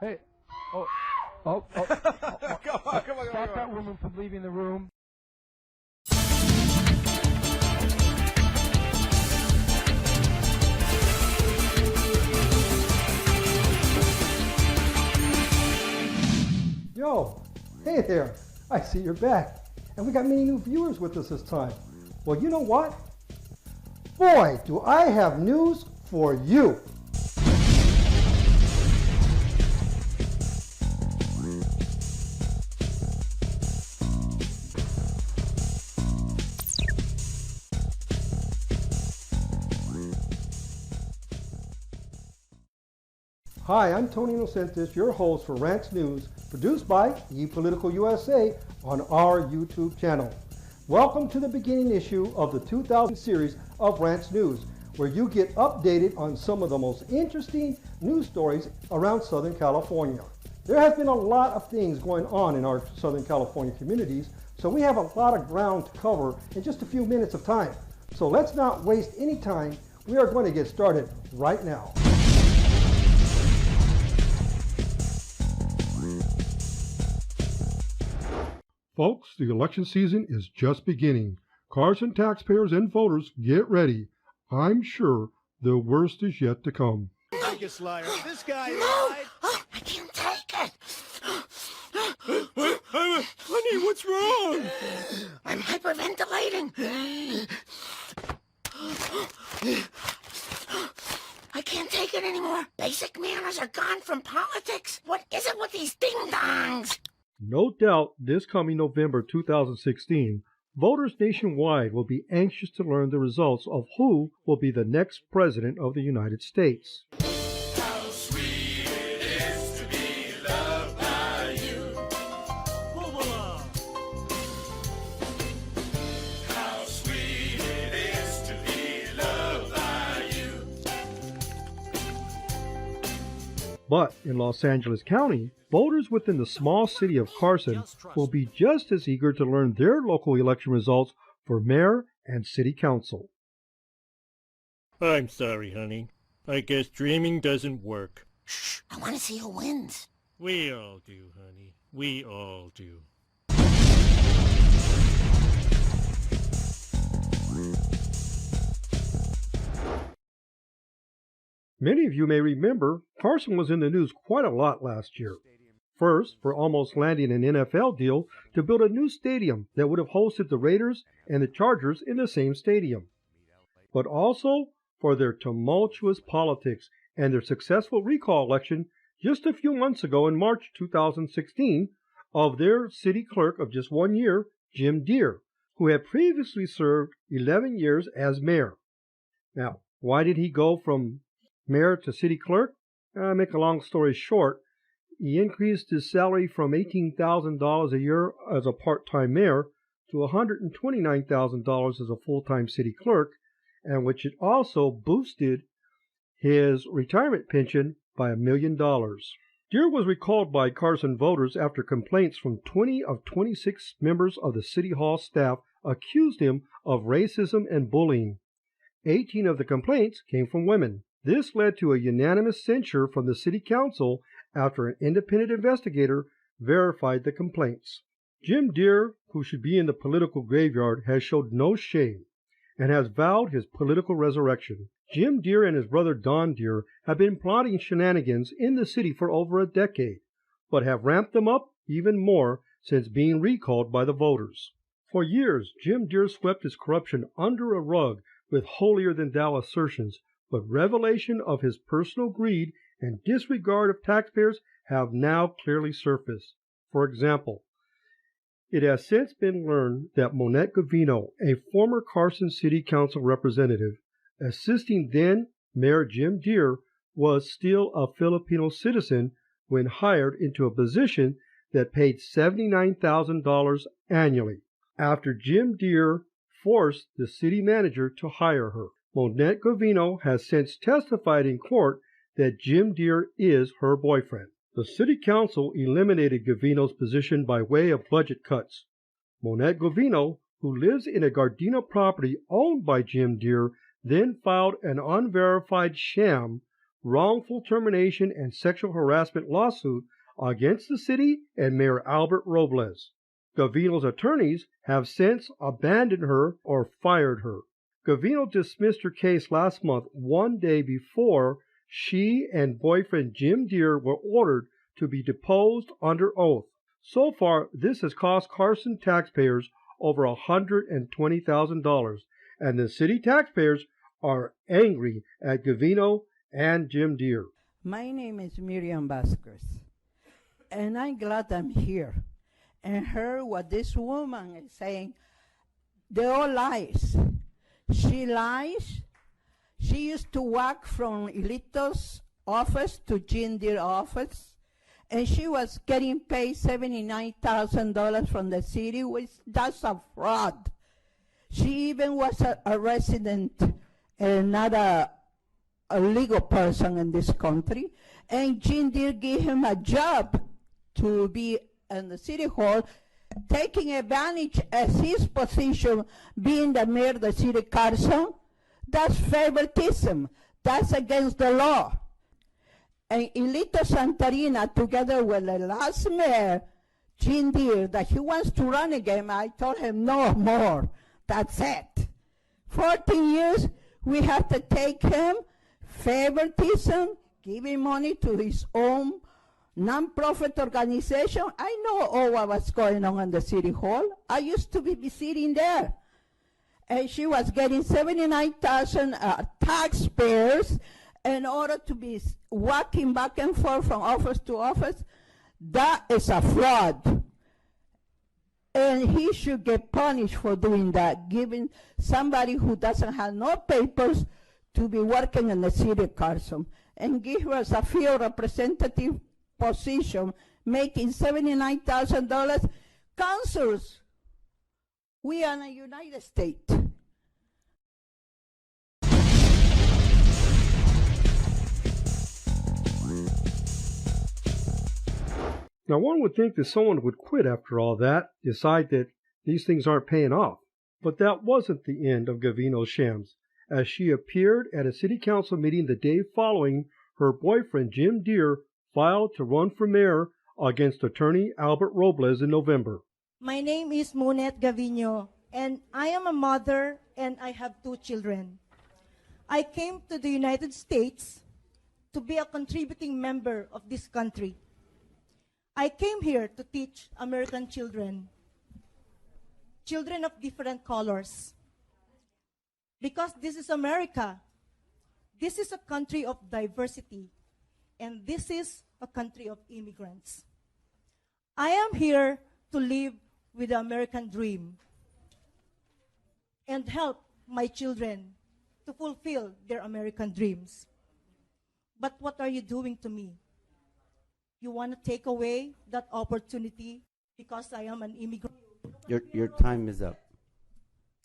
Hey. Oh. Come on. Stop that woman from leaving the room. Yo, hey there. I see you're back. And we got many new viewers with us this time. Well, you know what? Boy, do I have news for you. Hi, I'm Tony Inocentes, your host for Rantz News, produced by ePolitical USA on our YouTube channel. Welcome to the beginning issue of the 2000 series of Rantz News, where you get updated on some of the most interesting news stories around Southern California. There has been a lot of things going on in our Southern California communities, so we have a lot of ground to cover in just a few minutes of time. So let's not waste any time. We are going to get started right now. Folks, the election season is just beginning. Carson taxpayers and voters, get ready. I'm sure the worst is yet to come. Biggest liar. This guy lied. Oh, I can't take it. Honey, what's wrong? I'm hyperventilating. I can't take it anymore. Basic manners are gone from politics. What is it with these ding-dongs? No doubt this coming November 2016, voters nationwide will be anxious to learn the results of who will be the next president of the United States. How sweet it is to be loved by you. How sweet it is to be loved by you. But in Los Angeles County, voters within the small city of Carson will be just as eager to learn their local election results for mayor and city council. I'm sorry, honey. I guess dreaming doesn't work. Shh, I want to see who wins. We all do, honey. We all do. Many of you may remember Carson was in the news quite a lot last year. First, for almost landing an NFL deal to build a new stadium that would have hosted the Raiders and the Chargers in the same stadium. But also for their tumultuous politics and their successful recall election just a few months ago in March 2016 of their city clerk of just 1 year, Jim Dear, who had previously served 11 years as mayor. Now, why did he go from mayor to city clerk? Make a long story short, he increased his salary from $18,000 a year as a part-time mayor to $129,000 as a full-time city clerk, and which it also boosted his retirement pension by $1 million. Dear was recalled by Carson voters after complaints from 20 of 26 members of the City Hall staff accused him of racism and bullying. 18 of the complaints came from women. This led to a unanimous censure from the City Council after an independent investigator verified the complaints. Jim Dear, who should be in the political graveyard, has showed no shame and has vowed his political resurrection. Jim Dear and his brother Don Dear have been plotting shenanigans in the city for over a decade, but have ramped them up even more since being recalled by the voters. For years, Jim Dear swept his corruption under a rug with holier-than-thou assertions, but revelation of his personal greed and disregard of taxpayers have now clearly surfaced. For example, it has since been learned that Monette Gavino, a former Carson City Council representative, assisting then Mayor Jim Dear, was still a Filipino citizen when hired into a position that paid $79,000 annually, after Jim Dear forced the city manager to hire her. Monette Gavino has since testified in court that Jim Dear is her boyfriend. The City Council eliminated Gavino's position by way of budget cuts. Monette Gavino, who lives in a Gardena property owned by Jim Dear, then filed an unverified sham wrongful termination and sexual harassment lawsuit against the city and Mayor Albert Robles. Gavino's attorneys have since abandoned her or fired her. Gavino dismissed her case last month, one day before she and boyfriend Jim Dear were ordered to be deposed under oath. So far, this has cost Carson taxpayers over $120,000, and the city taxpayers are angry at Gavino and Jim Dear. My name is Miriam Vasquez, and I'm glad I'm here and heard what this woman is saying. They're all lies. She lies. She used to walk from Ilito's office to Jim Dear's office, and she was getting paid $79,000 from the city, which that's a fraud. She even was a resident and not a legal person in this country, and Jim Dear gave him a job to be in the city hall, taking advantage as his position being the mayor of the city of Carson. That's favoritism. That's against the law. And Ilito Santarina, together with the last mayor, Jim Dear, that he wants to run again, I told him no more. That's it. 14 years, we have to take him, favoritism, giving money to his own non-profit organization. I know all what was going on in the city hall. I used to be sitting there. And she was getting 79,000 taxpayers in order to be walking back and forth from office to office. That is a fraud. And he should get punished for doing that, giving somebody who doesn't have no papers to be working in the city of Carson, and give us a field representative position, making $79,000. Councils, we are in the United States. Now, one would think that someone would quit after all that, decide that these things aren't paying off. But that wasn't the end of Gavino's shams, as she appeared at a city council meeting the day following her boyfriend Jim Dear filed to run for mayor against attorney Albert Robles in November. My name is Monette Gavino, and I am a mother, and I have 2 children. I came to the United States to be a contributing member of this country. I came here to teach American children, children of different colors. Because this is America. This is a country of diversity, and this is a country of immigrants. I am here to live with the American dream and help my children to fulfill their American dreams. But what are you doing to me? You want to take away that opportunity because I am an immigrant? Your time is up.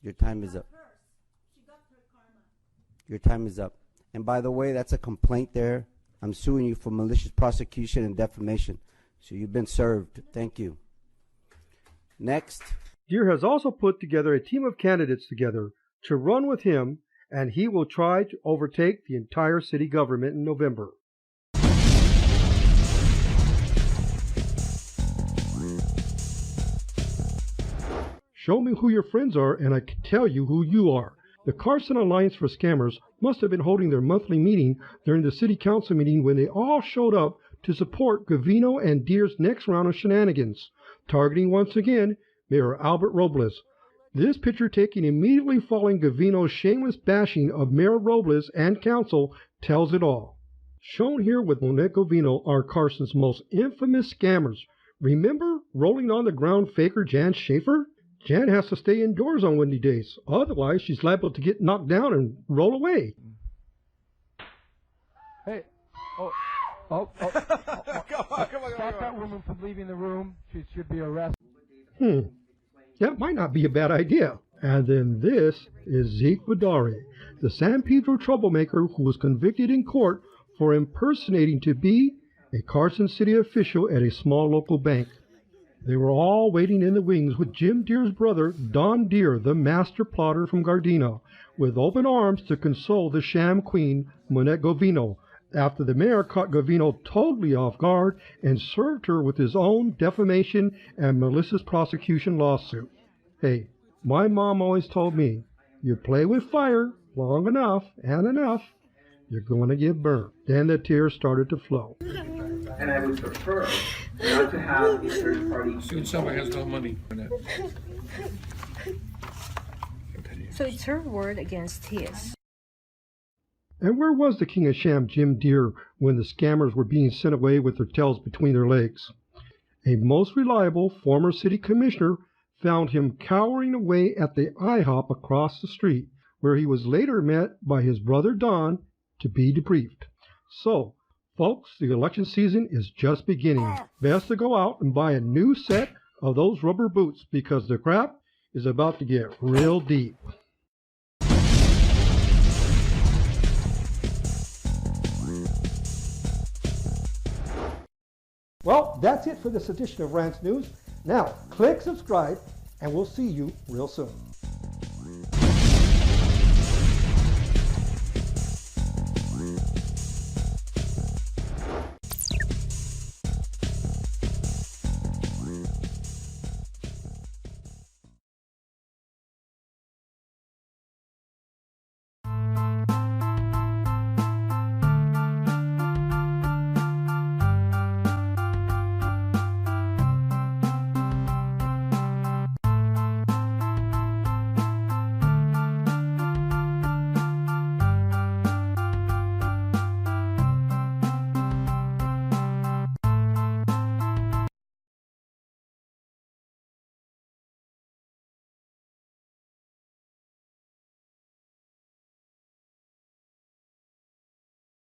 Your time is up. Your time is up. And by the way, that's a complaint there. I'm suing you for malicious prosecution and defamation. So you've been served. Thank you. Next. Dear has also put together a team of candidates together to run with him, and he will try to overtake the entire city government in November. Show me who your friends are, and I can tell you who you are. The Carson Alliance for Scammers must have been holding their monthly meeting during the city council meeting when they all showed up to support Gavino and Dear's next round of shenanigans, targeting once again Mayor Albert Robles. This picture taken immediately following Gavino's shameless bashing of Mayor Robles and council tells it all. Shown here with Monette Gavino are Carson's most infamous scammers. Remember rolling on the ground faker Jan Schaefer? Jan has to stay indoors on windy days, otherwise she's liable to get knocked down and roll away. Hey, oh. Come on. Stop that woman from leaving the room. She should be arrested. That might not be a bad idea. And then this is Zeke Vidari, the San Pedro troublemaker who was convicted in court for impersonating to be a Carson City official at a small local bank. They were all waiting in the wings with Jim Dear's brother, Don Dear, the master plotter from Gardena, with open arms to console the sham queen, Monette Gavino, after the mayor caught Gavino totally off guard and served her with his own defamation and malicious prosecution lawsuit. Hey, my mom always told me, you play with fire long enough and enough, you're going to get burnt. Then the tears started to flow. And I would prefer not to have a third party. Soon somebody has no money in it. So it's her word against his. And where was the king of sham, Jim Deere, when the scammers were being sent away with their tails between their legs? A most reliable former city commissioner found him cowering away at the IHOP across the street, where he was later met by his brother Don to be debriefed. So, folks, the election season is just beginning. Best to go out and buy a new set of those rubber boots because the crap is about to get real deep. Well, that's it for this edition of Rantz News. Now, click subscribe, and we'll see you real soon.